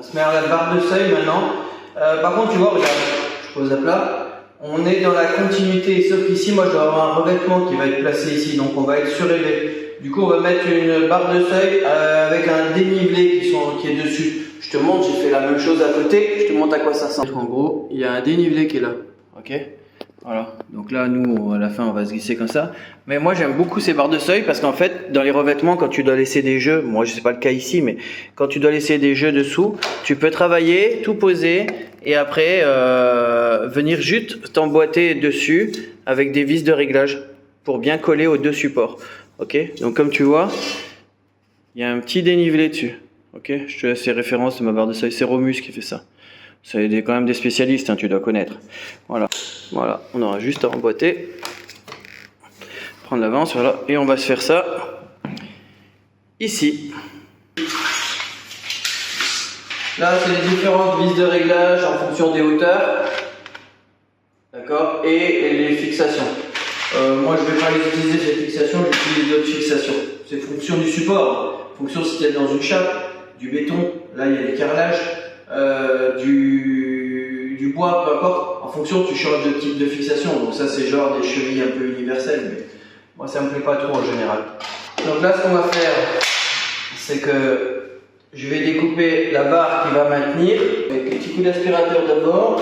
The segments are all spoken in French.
va se mettre à la barre de seuil maintenant. Par contre, tu vois, regarde, je pose à plat. On est dans la continuité, sauf qu'ici, moi, je dois avoir un revêtement qui va être placé ici, donc on va être surélevé. Du coup, on va mettre une barre de seuil avec un dénivelé qui est dessus. Je te montre, j'ai fait la même chose à côté. Je te montre à quoi ça ressemble. En gros, il y a un dénivelé qui est là, ok? Voilà, donc là, nous, à la fin, on va se glisser comme ça. Mais moi, j'aime beaucoup ces barres de seuil parce qu'en fait, dans les revêtements, quand tu dois laisser des jeux, moi, je sais pas le cas ici, mais quand tu dois laisser des jeux dessous, tu peux travailler, tout poser et après venir juste t'emboîter dessus avec des vis de réglage pour bien coller aux deux supports. Ok, donc comme tu vois, il y a un petit dénivelé dessus. Ok, je te laisse les références de ma barre de seuil, c'est Romus qui fait ça. C'est quand même des spécialistes, hein, tu dois connaître. Voilà, voilà, on aura juste à emboîter, prendre l'avance, voilà, et on va se faire ça ici. Là, c'est les différentes vis de réglage en fonction des hauteurs, d'accord, et les fixations. Moi, je ne vais pas les utiliser ces fixations, j'utilise d'autres fixations. C'est fonction du support, fonction si tu es dans une chape, du béton, là il y a des carrelages, du bois, peu importe. En fonction, tu changes de type de fixation. Donc ça, c'est genre des chevilles un peu universelles, mais moi, ça me plaît pas trop en général. Donc là, ce qu'on va faire, c'est que je vais découper la barre qui va maintenir avec les petits coups d'aspirateur d'abord.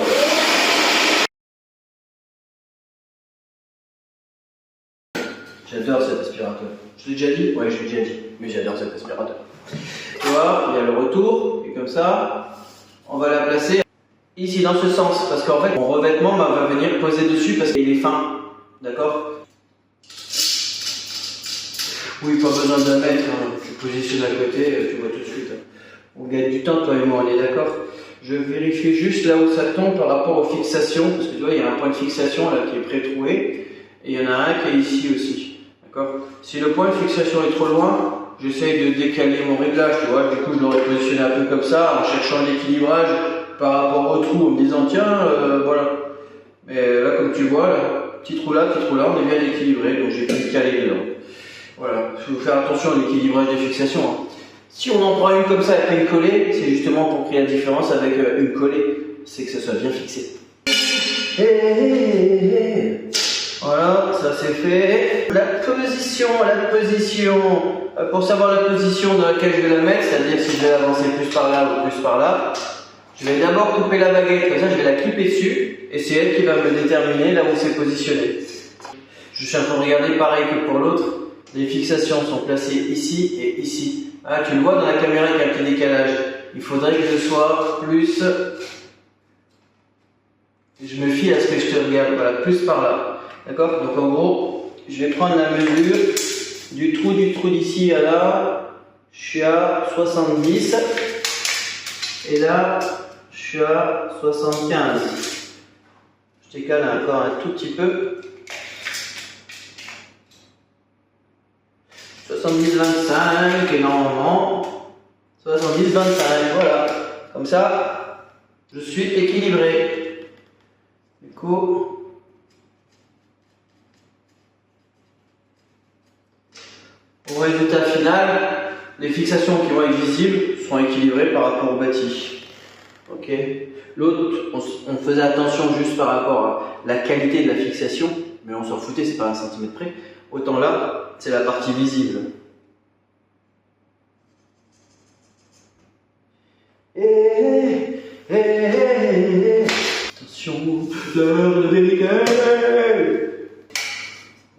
J'adore cet aspirateur. Je l'ai déjà dit? Ouais, je l'ai déjà dit. Mais j'adore cet aspirateur. Tu vois, il y a le retour, et comme ça, on va la placer ici dans ce sens. Parce qu'en fait, mon revêtement va venir poser dessus parce qu'il est fin. D'accord? Oui, pas besoin d'un mètre. Hein. Tu positionnes à côté, tu vois tout de suite. On gagne du temps, toi et moi, on est d'accord? Je vérifie juste là où ça tombe par rapport aux fixations. Parce que tu vois, il y a un point de fixation là qui est pré-troué. Et il y en a un qui est ici aussi. D'accord. Si le point de fixation est trop loin, j'essaye de décaler mon réglage, tu vois. Du coup, je l'aurais positionné un peu comme ça, en cherchant l'équilibrage par rapport au trou, en me disant, tiens, voilà. Mais là, comme tu vois, là, petit trou là, on est bien équilibré, donc j'ai pu le caler dedans. Voilà. Il faut faire attention à l'équilibrage des fixations. Hein. Si on en prend une comme ça et pas une collée, c'est justement pour créer la différence avec une collée. C'est que ça soit bien fixé. Voilà, ça c'est fait. La position. Pour savoir la position dans laquelle je vais la mettre, c'est-à-dire si je vais l'avancer plus par là ou plus par là, je vais d'abord couper la baguette, comme ça je vais la clipper dessus, et c'est elle qui va me déterminer là où c'est positionné. Je suis en train de regarder pareil que pour l'autre, les fixations sont placées ici et ici. Ah, tu le vois dans la caméra qu'il y a un petit décalage. Il faudrait que je sois plus... Je me fie à ce que je te regarde, voilà, plus par là. D'accord? Donc en gros, je vais prendre la mesure du trou d'ici à là, je suis à 70 et là, je suis à 75. Je décale encore un tout petit peu. 70-25 et normalement 70-25, voilà. Comme ça, je suis équilibré. Du coup, au résultat final, les fixations qui vont être visibles seront équilibrées par rapport au bâti. Ok. L'autre, on faisait attention juste par rapport à la qualité de la fixation, mais on s'en foutait, c'est pas un centimètre près. Autant là, c'est la partie visible. Attention, l'heure de vérité.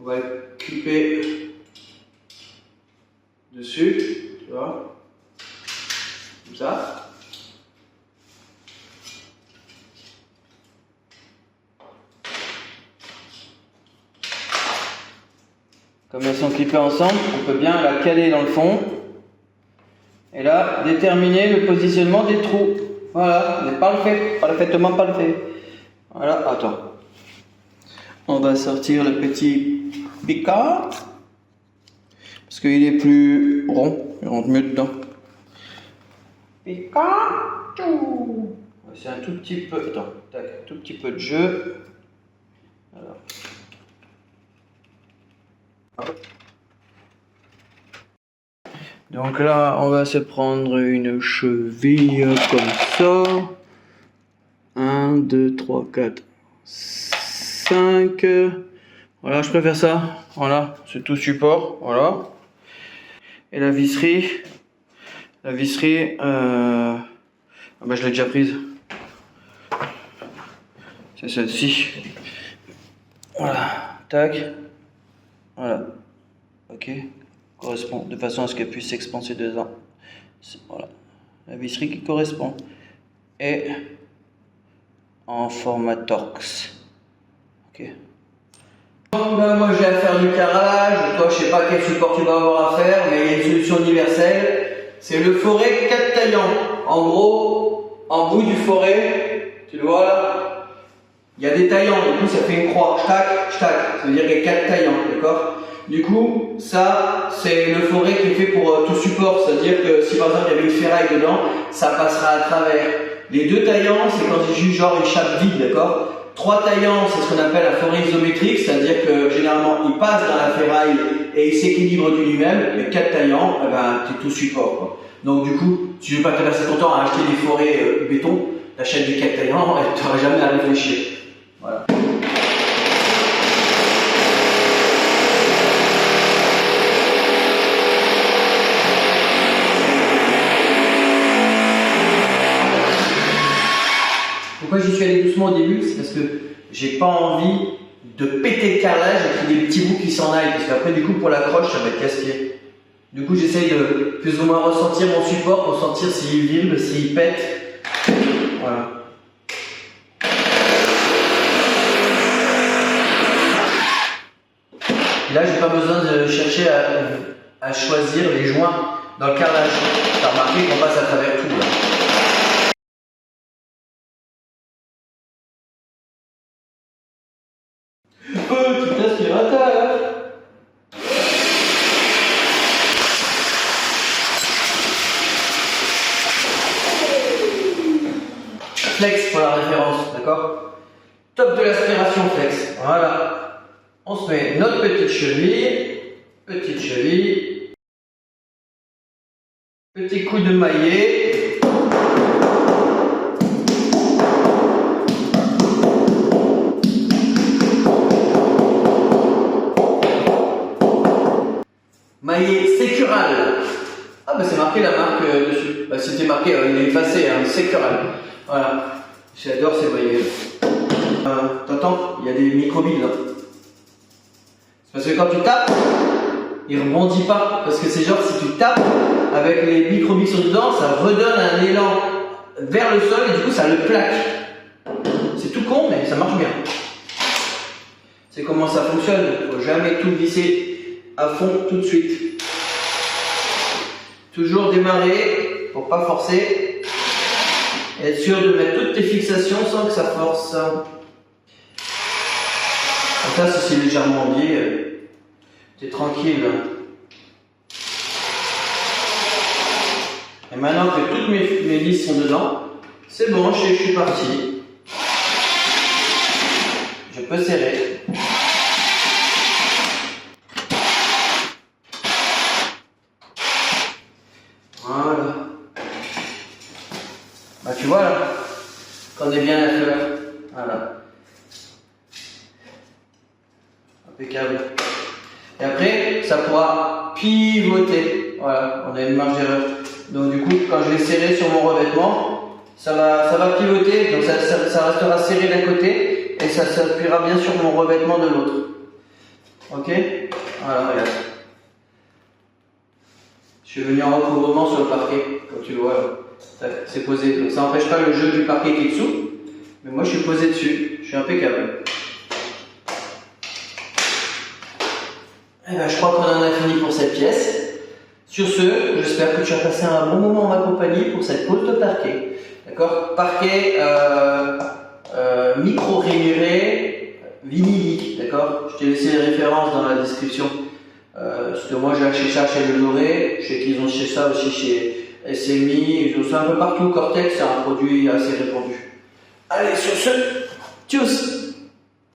On va clipper dessus, tu vois, comme ça. Comme elles sont clippées ensemble, on peut bien la caler dans le fond. Et là, déterminer le positionnement des trous. Voilà, mais parfaitement parfait. Voilà, attends. On va sortir le petit picard. Parce qu'il est plus rond, il rentre mieux dedans. Pikachu. C'est un tout petit peu, attends, tac, un tout petit peu de jeu. Alors. Donc là, on va se prendre une cheville comme ça. 1, 2, 3, 4, 5. Voilà, je préfère ça. Voilà, c'est tout support. Voilà. Et la visserie. La visserie, ah bah, je l'ai déjà prise. C'est celle-ci. Voilà. Tac. Voilà. Ok. Correspond de façon à ce qu'elle puisse s'expanser dedans. Voilà. La visserie qui correspond. Et en format Torx. Ok. Ben moi j'ai à faire du carrelage. Toi je sais pas quel support tu vas avoir à faire, mais il y a une solution universelle. C'est le forêt 4 taillants. En gros, en bout du forêt, tu le vois là, il y a des taillants. Du coup ça fait une croix. Tac, tac. Ça veut dire qu'il y a 4 taillants, d'accord? Du coup, ça, c'est le forêt qui est fait pour tout support. C'est-à-dire que si par exemple il y avait une ferraille dedans, ça passera à travers. Les 2 taillants, c'est quand il juste genre une chape vide, d'accord? 3 taillants, c'est ce qu'on appelle la forêt isométrique, c'est-à-dire que généralement il passe dans la ferraille et il s'équilibre de lui-même. Les 4 taillants, eh ben, t'es tout support, quoi. Donc du coup, si tu veux pas te passer ton temps à acheter des forêts béton, t'achètes des 4 taillants et tu n'auras jamais à réfléchir. Voilà. Pourquoi j'y suis allé doucement au début? C'est parce que j'ai pas envie de péter le carrelage et qu'il y ait des petits bouts qui s'en aillent. Parce qu'après, du coup, pour la croche, ça va être casse-pied. Du coup, j'essaye de plus ou moins ressentir mon support pour sentir s'il vibre, s'il pète. Voilà. Et là, j'ai pas besoin de chercher à choisir les joints dans le carrelage. T'as remarqué qu'on passe à travers tout là. Petit aspirateur. Flex pour la référence, d'accord? Top de l'aspiration flex. Voilà. On se met notre petite cheville, petit coup de maillet. Maillet Sécural. Ah bah c'est marqué la marque dessus. Bah c'était marqué, il est effacé, hein, Sécural. Voilà. J'adore ces maillets. T'entends? Il y a des microbilles là. C'est parce que quand tu tapes, il rebondit pas. Parce que c'est genre si tu tapes avec les microbilles sur dedans, ça redonne un élan vers le sol et du coup ça le plaque. C'est tout con mais ça marche bien. C'est comment ça fonctionne. Il ne faut jamais tout visser à fond tout de suite. Toujours démarrer pour pas forcer. Et être sûr de mettre toutes tes fixations sans que ça force. Comme ça, si c'est légèrement biais, tu es tranquille. Et maintenant que toutes mes vis sont dedans, c'est bon, je suis parti. Je peux serrer. Voilà. Bah tu vois là, qu'on est bien à fleur. Voilà. Impeccable. Et après, ça pourra pivoter. Voilà, on a une marge d'erreur. Donc du coup, quand je vais serrer sur mon revêtement, ça va pivoter. Donc ça restera serré d'un côté et ça s'appuiera bien sur mon revêtement de l'autre. Ok? Voilà, regarde. Je suis venu en recouvrement sur le parquet, comme tu le vois. C'est posé. Donc ça n'empêche pas le jeu du parquet qui est dessous. Mais moi, je suis posé dessus. Je suis impeccable. Et ben, je crois qu'on en a fini pour cette pièce. Sur ce, j'espère que tu as passé un bon moment en ma compagnie pour cette pose de parquet. D'accord? Parquet micro-rainuré vinylique. D'accord? Je t'ai laissé les références dans la description. Parce que moi j'ai acheté ça chez Le Doré, je sais qu'ils ont acheté ça aussi chez SMI, ils ont ça un peu partout. Cortex, c'est un produit assez répandu. Allez, sur ce, tchuss!